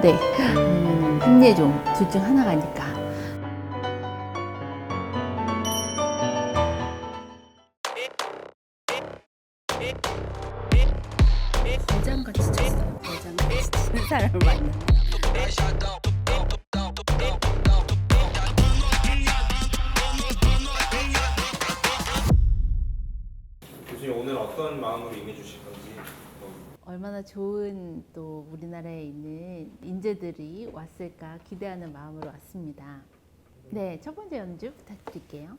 서울대 아니면 한예종 둘 중 하나가니까. 대장같이 쳤어요. 대장같이 치는 사람을 만나. 교수님 오늘 어떤 마음으로 임해주실 건지. 얼마나 좋은 또 우리나라에 있는 인재들이 왔을까 기대하는 마음으로 왔습니다. 네, 첫 번째 연주 부탁드릴게요.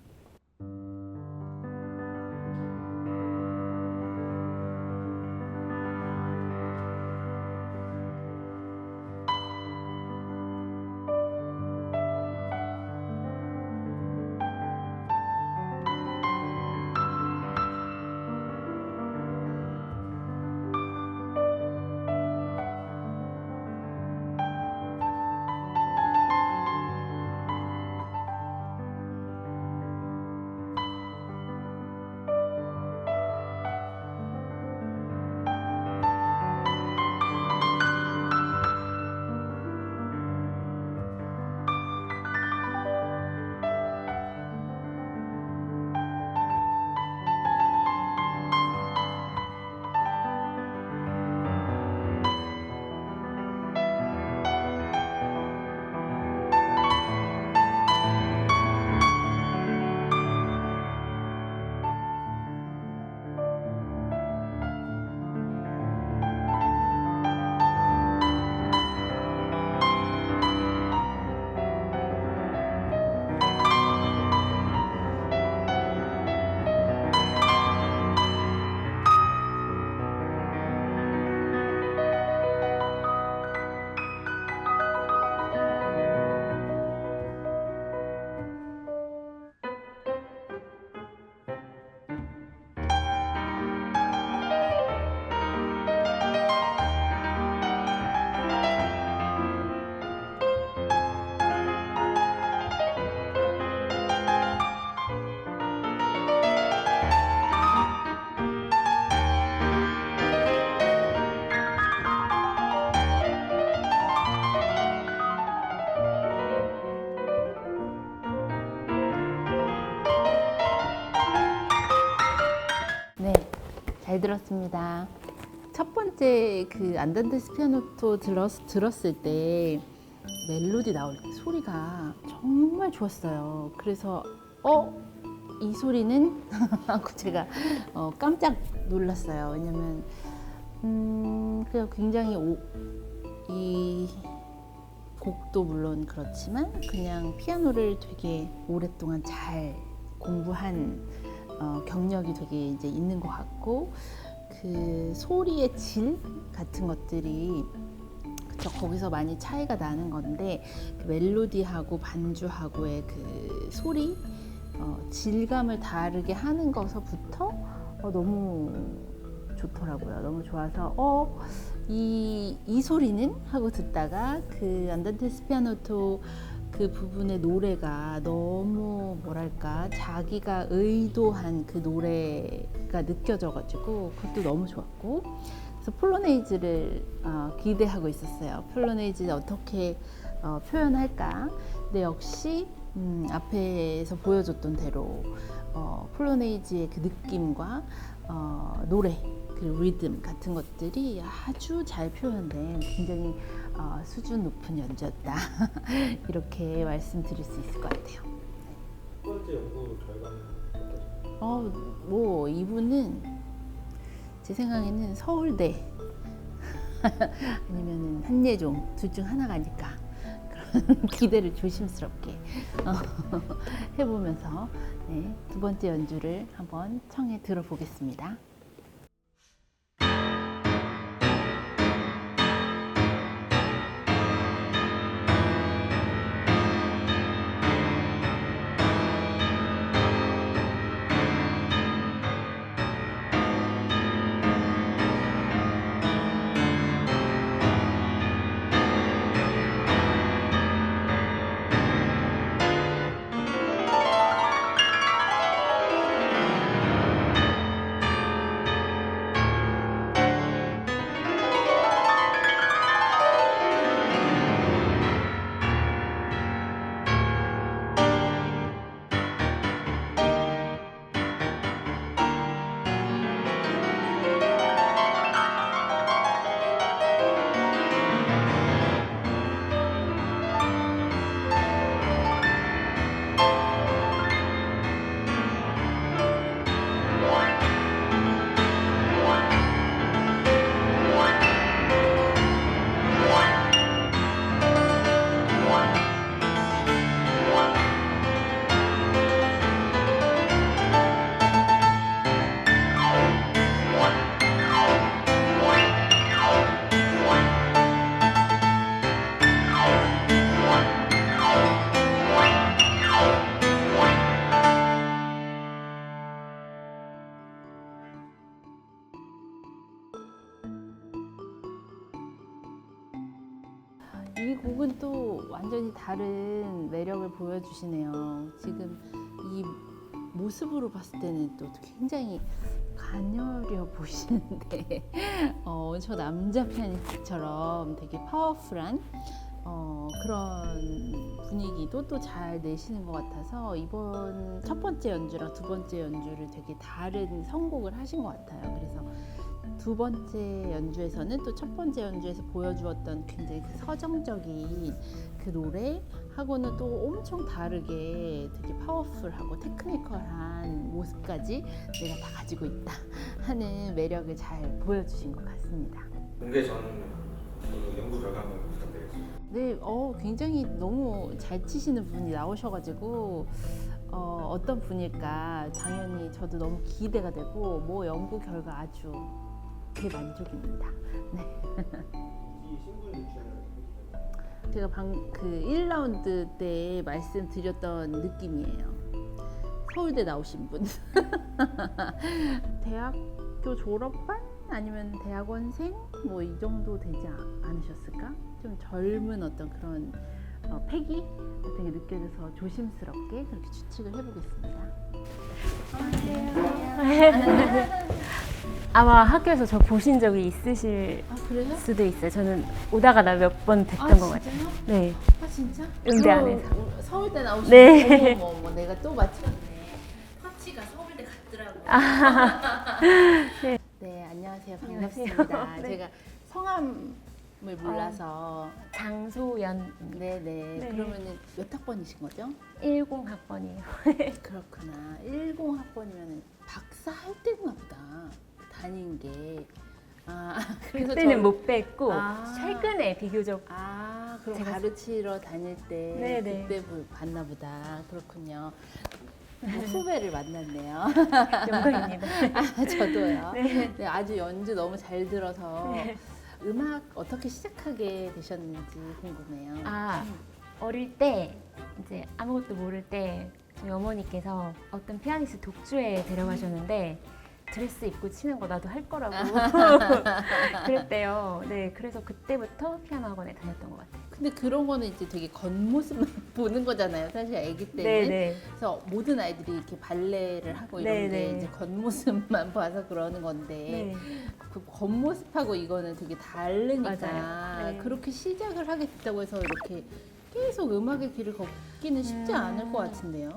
네, 잘 들었습니다. 첫 번째 그 안단테 스피아노토 들었을 때 멜로디 나올 때 소리가 정말 좋았어요. 그래서 이 소리는 하고 제가 깜짝 놀랐어요. 왜냐면 그냥 굉장히 이 곡도 물론 그렇지만 그냥 피아노를 되게 오랫동안 잘 공부한 경력이 되게 이제 있는 것 같고, 그 소리의 질 같은 것들이 그쵸, 거기서 많이 차이가 나는 건데 그 멜로디하고 반주하고의 그 소리 질감을 다르게 하는 것서부터 너무 좋더라고요. 너무 좋아서 이 소리는 하고 듣다가 그 안단테 스피아노토 그 부분의 노래가 너무 뭐랄까 자기가 의도한 그 노래가 느껴져가지고 그것도 너무 좋았고, 그래서 폴로네이즈를 기대하고 있었어요. 폴로네이즈를 어떻게 표현할까. 근데 역시 앞에서 보여줬던 대로 폴로네이즈의 그 느낌과 노래 그 리듬 같은 것들이 아주 잘 표현된 굉장히 수준 높은 연주였다. 이렇게 말씀드릴 수 있을 것 같아요. 첫 번째 연구 결과는 어떠셨나요? 뭐 이분은 제 생각에는 서울대 아니면 한예종 둘 중 하나가니까 그런 기대를 조심스럽게 해보면서 네, 두 번째 연주를 한번 청해 들어보겠습니다. 이 곡은 또 완전히 다른 매력을 보여주시네요. 지금 이 모습으로 봤을 때는 또 굉장히 가녀려 보시는데 저 남자 피아니스트처럼 되게 파워풀한 그런 분위기도 또 잘 내시는 것 같아서 이번 첫 번째 연주랑 두 번째 연주를 되게 다른 선곡을 하신 것 같아요. 그래서 두 번째 연주에서는 또 첫 번째 연주에서 보여주었던 굉장히 그 서정적인 그 노래하고는 또 엄청 다르게 되게 파워풀하고 테크니컬한 모습까지 내가 다 가지고 있다 하는 매력을 잘 보여주신 것 같습니다. 공개 전 연구 결과 한번 부탁드리겠습니다. 네, 굉장히 너무 잘 치시는 분이 나오셔가지고 어떤 분일까 당연히 저도 너무 기대가 되고 뭐 연구 결과 아주 대만족입니다. 네. 이 신분 유출을 제가 그 1라운드 때 말씀드렸던 느낌이에요. 서울대 나오신 분. 대학교 졸업반 아니면 대학원생 뭐 이 정도 되지 않으셨을까? 좀 젊은 어떤 그런 패기 같은 게 느껴져서 조심스럽게 그렇게 추측을 해보겠습니다. 아마 학교에서 저 보신 적이 있으실 그래요? 수도 있어요. 저는 오다가 나 몇 번 뵀던 것 같아요. 진짜요? 네. 진짜? 음대 안에서. 서울대 나오신 네. 어머, 내가 또 맞췄네. 터치가 서울대 같더라고. 네, 안녕하세요. 반갑습니다. 안녕하세요. 네. 제가 성함을 몰라서 장소연 네네. 네. 그러면은 몇 학번이신 거죠? 10학번이에요. 그렇구나. 10학번이면 박사 할 때인가 보다. 다닌 게. 그래서 그때는 못 뵀고 아. 최근에 비교적 그럼 제가- 가르치러 다닐 때 네네. 그때 봤나 보다. 그렇군요. 후배를 만났네요. 영광입니다. 저도요. 네. 네, 아주 연주 너무 잘 들어서 네. 음악 어떻게 시작하게 되셨는지 궁금해요. 어릴 때 이제 아무것도 모를 때 저희 어머니께서 어떤 피아니스트 독주에 데려가셨는데 드레스 입고 치는 거 나도 할 거라고 그랬대요. 네, 그래서 그때부터 피아노 학원에 다녔던 것 같아요. 근데 그런 거는 이제 되게 겉모습만 보는 거잖아요. 사실 아기 때는. 네네. 그래서 모든 아이들이 이렇게 발레를 하고 이런 게 네네. 이제 겉모습만 봐서 그러는 건데 네. 그 겉모습하고 이거는 되게 다르니까 맞아요. 네. 그렇게 시작을 하게 됐다고 해서 이렇게 계속 음악의 길을 걷기는 쉽지 않을 것 같은데요.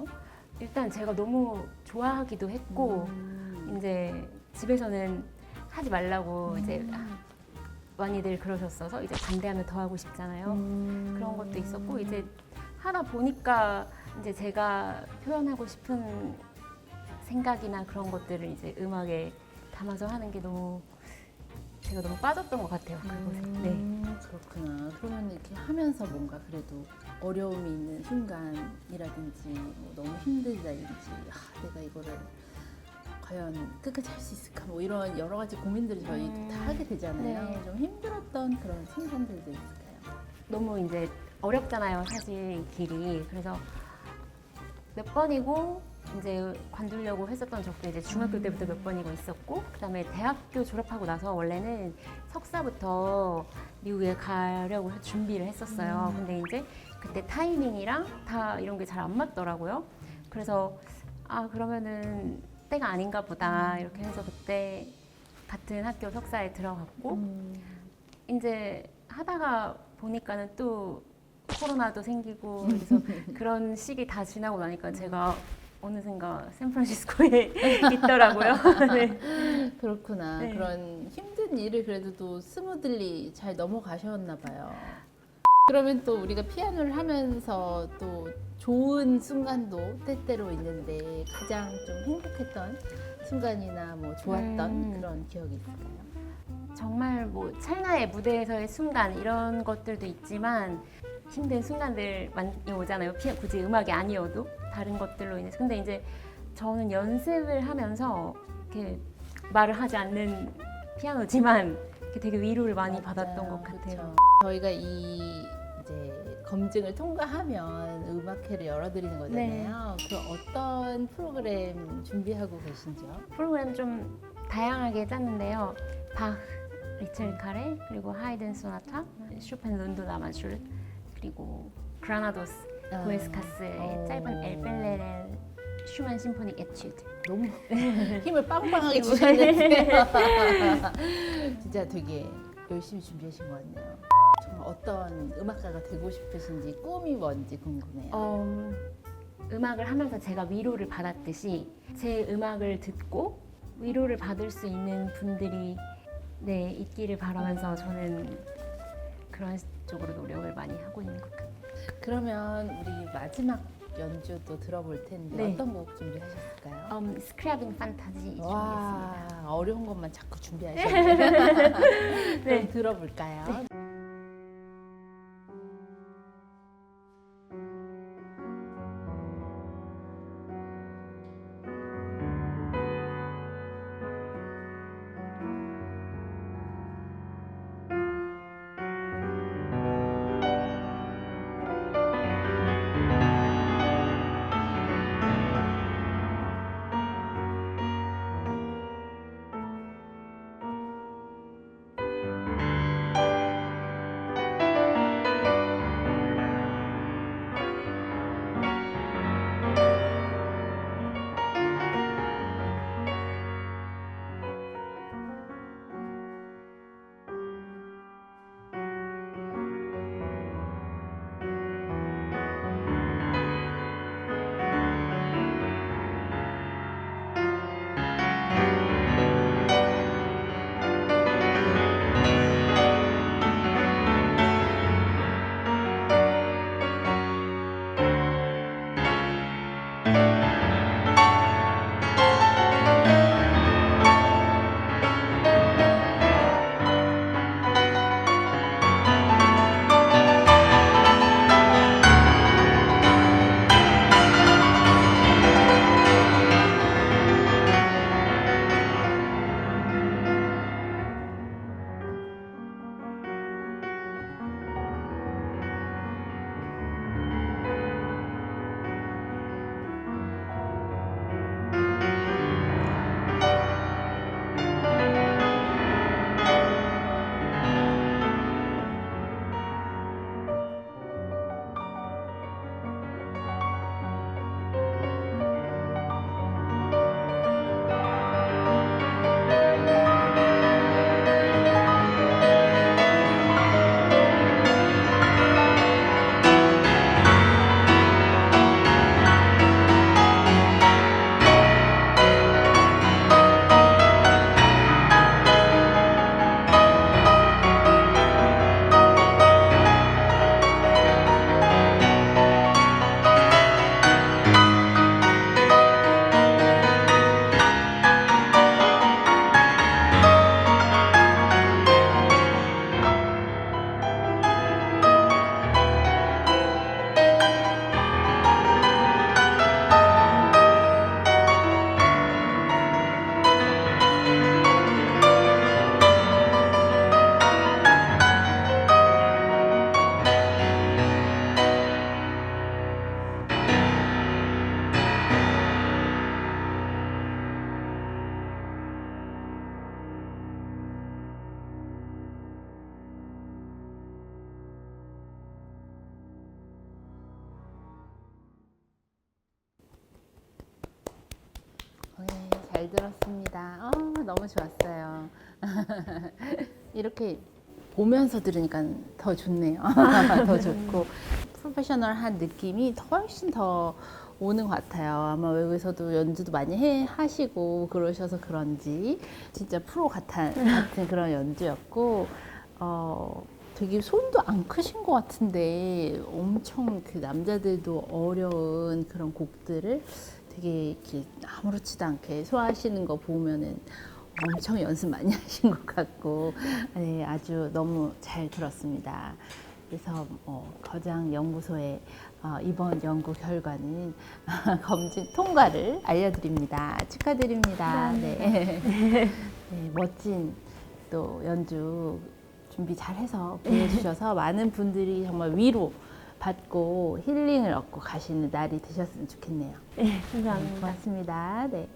일단 제가 너무 좋아하기도 했고 이제 집에서는 하지 말라고 이제 많이들 그러셨어서 이제 반대하면 더 하고 싶잖아요. 그런 것도 있었고 이제 하다 보니까 이제 제가 표현하고 싶은 생각이나 그런 것들을 이제 음악에 담아서 하는 게 너무 제가 너무 빠졌던 것 같아요. 그곳에. 네. 그렇구나. 그러면 이렇게 하면서 뭔가 그래도 어려움이 있는 순간이라든지 뭐 너무 힘들다든지 내가 이거를 과연 끝까지 할 수 있을까 뭐 이런 여러 가지 고민들을 저희도 다 하게 되잖아요. 네. 좀 힘들었던 그런 순간들도 있을까요? 너무 이제 어렵잖아요, 사실 길이. 그래서 몇 번이고 이제 관두려고 했었던 적도 이제 중학교 때부터 몇 번이고 있었고, 그다음에 대학교 졸업하고 나서 원래는 석사부터 미국에 가려고 준비를 했었어요. 근데 이제 그때 타이밍이랑 다 이런 게 잘 안 맞더라고요. 그래서 그러면은 때가 아닌가 보다 이렇게 해서 그때 같은 학교 석사에 들어갔고 이제 하다가 보니까는 또 코로나도 생기고 그래서 그런 시기 다 지나고 나니까 제가 어느샌가 샌프란시스코에 있더라고요. 네. 그렇구나. 네. 그런 힘든 일을 그래도 또 스무들리 잘 넘어가셨나 봐요. 그러면 또 우리가 피아노를 하면서 또 좋은 순간도 때때로 있는데 가장 좀 행복했던 순간이나 뭐 좋았던 그런 기억이 있을까요? 정말 뭐 찰나의 무대에서의 순간 이런 것들도 있지만 힘든 순간들 많이 오잖아요. 굳이 음악이 아니어도 다른 것들로 인해서. 근데 이제 저는 연습을 하면서 이렇게 말을 하지 않는 피아노지만 이렇게 되게 위로를 많이 받았던 것 같아요. 그쵸. 저희가 이 이제 검증을 통과하면 음악회를 열어드리는 거잖아요. 그 어떤 프로그램 준비하고 계신지요? 프로그램 좀 다양하게 짰는데요. 박 리첼 카레, 그리고 하이든 소나타, 쇼펜 룬도 라마줄, 그리고 그라나도스 고에스카스의 짧은 엘벨레렐 슈만 심포닉 에튜드. 너무 힘을 빵빵하게 주셨는데요. 진짜 되게 열심히 준비하신 것 같네요. 정말 어떤 음악가가 되고 싶으신지 꿈이 뭔지 궁금해요. 음악을 하면서 제가 위로를 받았듯이 제 음악을 듣고 위로를 받을 수 있는 분들이 네, 있기를 바라면서 저는 그런 쪽으로 노력을 많이 하고 있는 것 같아요. 그러면 우리 마지막 연주도 들어볼 텐데 네. 어떤 곡 준비하셨을까요? 스크래빙 판타지 준비했습니다. 와, 어려운 것만 자꾸 준비하셨네요. 그럼 들어볼까요? 네, 잘 들었습니다. 너무 좋았어요. 이렇게 보면서 들으니까 더 좋네요. 더 좋고 프로페셔널한 느낌이 훨씬 더 오는 것 같아요. 아마 외국에서도 연주도 많이 하시고 그러셔서 그런지 진짜 프로 같은 그런 연주였고 되게 손도 안 크신 것 같은데 엄청 그 남자들도 어려운 그런 곡들을 되게 이렇게 아무렇지도 않게 소화하시는 거 보면은 엄청 연습 많이 하신 것 같고 네, 아주 너무 잘 들었습니다. 그래서 거장 연구소의 이번 연구 결과는 검진 통과를 알려드립니다. 축하드립니다. 네. 네, 멋진 또 연주 준비 잘해서 보여주셔서 많은 분들이 정말 위로 받고 힐링을 얻고 가시는 날이 되셨으면 좋겠네요. 네, 감사합니다. 고맙습니다. 네.